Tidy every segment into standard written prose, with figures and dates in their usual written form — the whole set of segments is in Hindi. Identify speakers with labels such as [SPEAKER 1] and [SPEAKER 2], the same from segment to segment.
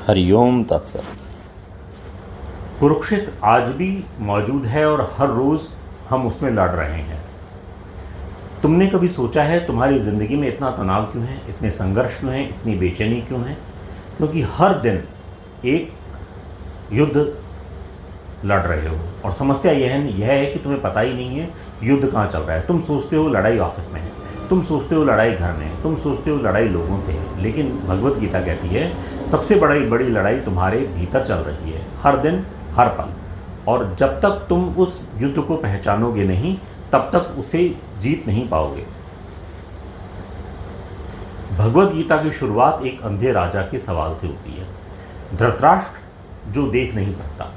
[SPEAKER 1] हरिओम तत्सत।
[SPEAKER 2] कुरुक्षेत्र आज भी मौजूद है और हर रोज हम उसमें लड़ रहे हैं। तुमने कभी सोचा है तुम्हारी जिंदगी में इतना तनाव क्यों है, इतने संघर्ष क्यों है, इतनी बेचैनी क्यों है? क्योंकि हर दिन एक युद्ध लड़ रहे हो और समस्या यह है कि तुम्हें पता ही नहीं है युद्ध कहाँ चल रहा है। तुम सोचते हो लड़ाई ऑफिस में है, तुम सोचते हो लड़ाई घर में है, तुम सोचते हो लड़ाई लोगों से है, लेकिन भगवत गीता कहती है सबसे बड़ी लड़ाई तुम्हारे भीतर चल रही है, हर दिन हर पल। और जब तक तुम उस युद्ध को पहचानोगे नहीं तब तक उसे जीत नहीं पाओगे। भगवत गीता की शुरुआत एक अंधे राजा के सवाल से होती है। धृतराष्ट्र जो देख नहीं सकता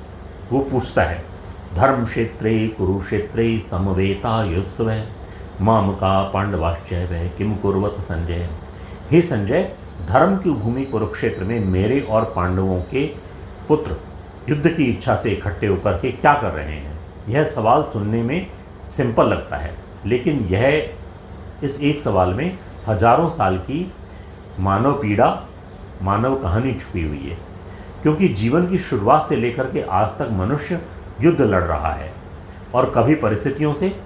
[SPEAKER 2] वो पूछता है, धर्म क्षेत्रे कुरुक्षेत्रे समवेता युत्सव माम का पांडवाश्चैव किम कुर्वत संजय। हे संजय, धर्म की भूमि कुरुक्षेत्र में मेरे और पांडवों के पुत्र युद्ध की इच्छा से इकट्ठे होकर के क्या कर रहे हैं? यह सवाल सुनने में सिंपल लगता है, लेकिन इस एक सवाल में हजारों साल की मानव पीड़ा, मानव कहानी छुपी हुई है। क्योंकि जीवन की शुरुआत से लेकर के आज तक मनुष्य युद्ध लड़ रहा है, और कभी परिस्थितियों से,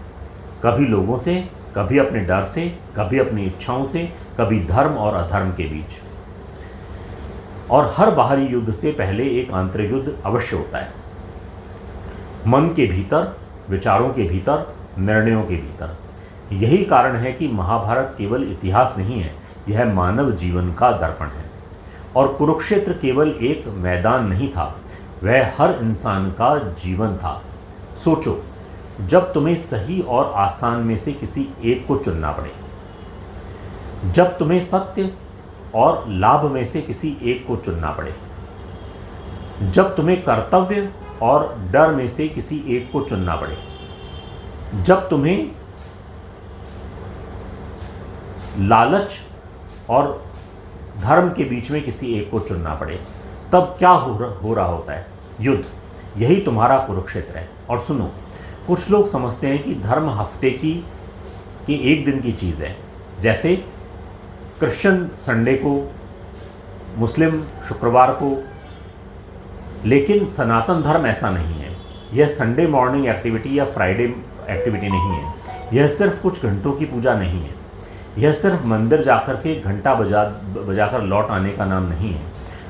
[SPEAKER 2] कभी लोगों से, कभी अपने डर से, कभी अपनी इच्छाओं से, कभी धर्म और अधर्म के बीच। और हर बाहरी युद्ध से पहले एक आंतरिक युद्ध अवश्य होता है, मन के भीतर, विचारों के भीतर, निर्णयों के भीतर। यही कारण है कि महाभारत केवल इतिहास नहीं है, यह मानव जीवन का दर्पण है। और कुरुक्षेत्र केवल एक मैदान नहीं था, वह हर इंसान का जीवन था। सोचो, जब तुम्हें सही और आसान में से किसी एक को चुनना पड़े, जब तुम्हें सत्य और लाभ में से किसी एक को चुनना पड़े, जब तुम्हें कर्तव्य और डर में से किसी एक को चुनना पड़े, जब तुम्हें लालच और धर्म के बीच में किसी एक को चुनना पड़े, तब क्या हो रहा होता है? युद्ध। यही तुम्हारा कुरुक्षेत्र है। और सुनो, कुछ लोग समझते हैं कि धर्म हफ्ते की एक दिन की चीज़ है, जैसे क्रिश्चियन संडे को, मुस्लिम शुक्रवार को। लेकिन सनातन धर्म ऐसा नहीं है। यह संडे मॉर्निंग एक्टिविटी या फ्राइडे एक्टिविटी नहीं है। यह सिर्फ कुछ घंटों की पूजा नहीं है। यह सिर्फ मंदिर जाकर के घंटा बजाकर लौट आने का नाम नहीं है।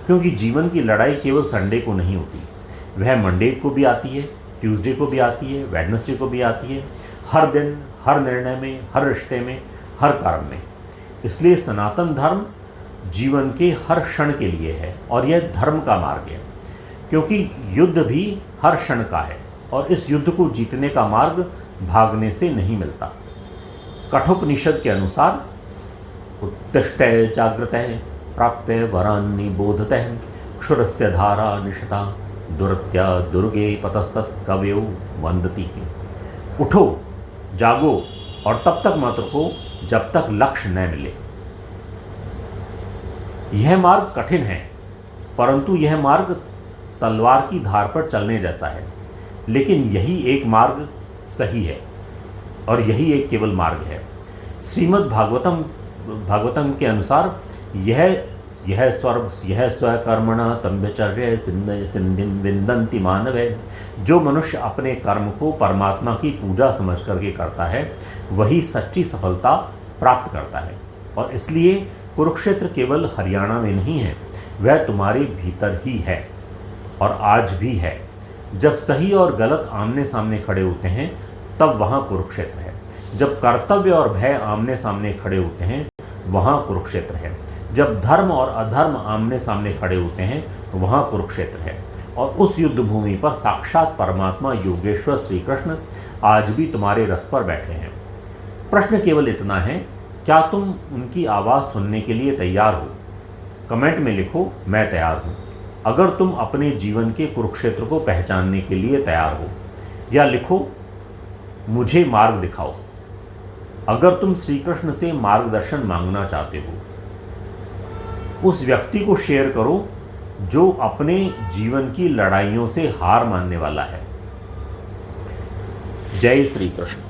[SPEAKER 2] क्योंकि जीवन की लड़ाई केवल संडे को नहीं होती, वह मंडे को भी आती है, ट्यूसडे को भी आती है, वेडनेसडे को भी आती है। हर दिन, हर निर्णय में, हर रिश्ते में, हर कर्म में। इसलिए सनातन धर्म जीवन के हर क्षण के लिए है, और यह धर्म का मार्ग है। क्योंकि युद्ध भी हर क्षण का है, और इस युद्ध को जीतने का मार्ग भागने से नहीं मिलता। कठोपनिषद के अनुसार उत्तिष्ठय जागृतः प्राप्य वरान्नि बोधतः क्षुरस्य धारा निशता दुरत्या दुर्गे पतस्तत् कवयो वंदती। उठो, जागो, और तब तक मत रुको जब तक लक्ष्य न मिले। यह मार्ग कठिन है, परंतु यह मार्ग तलवार की धार पर चलने जैसा है। लेकिन यही एक मार्ग सही है, और यही एक केवल मार्ग है। श्रीमद् भागवतम के अनुसार यह स्वकर्मणा तम्भचर्य सिद्धिं विन्दन्ति मानवे। जो मनुष्य अपने कर्म को परमात्मा की पूजा समझ करके करता है, वही सच्ची सफलता प्राप्त करता है। और इसलिए कुरुक्षेत्र केवल हरियाणा में नहीं है, वह तुम्हारे भीतर ही है, और आज भी है। जब सही और गलत आमने सामने खड़े होते हैं, तब वहां कुरुक्षेत्र है। जब कर्तव्य और भय आमने सामने खड़े होते हैं, वहां कुरुक्षेत्र है। जब धर्म और अधर्म आमने सामने खड़े होते हैं, वहां कुरुक्षेत्र है। और उस युद्ध भूमि पर साक्षात परमात्मा योगेश्वर श्री कृष्ण आज भी तुम्हारे रथ पर बैठे हैं। प्रश्न केवल इतना है, क्या तुम उनकी आवाज सुनने के लिए तैयार हो? कमेंट में लिखो, मैं तैयार हूं। अगर तुम अपने जीवन के कुरुक्षेत्र को पहचानने के लिए तैयार हो, या लिखो, मुझे मार्ग दिखाओ। अगर तुम श्री कृष्ण से मार्गदर्शन मांगना चाहते हो, उस व्यक्ति को शेयर करो जो अपने जीवन की लड़ाइयों से हार मानने वाला है। जय श्री कृष्ण।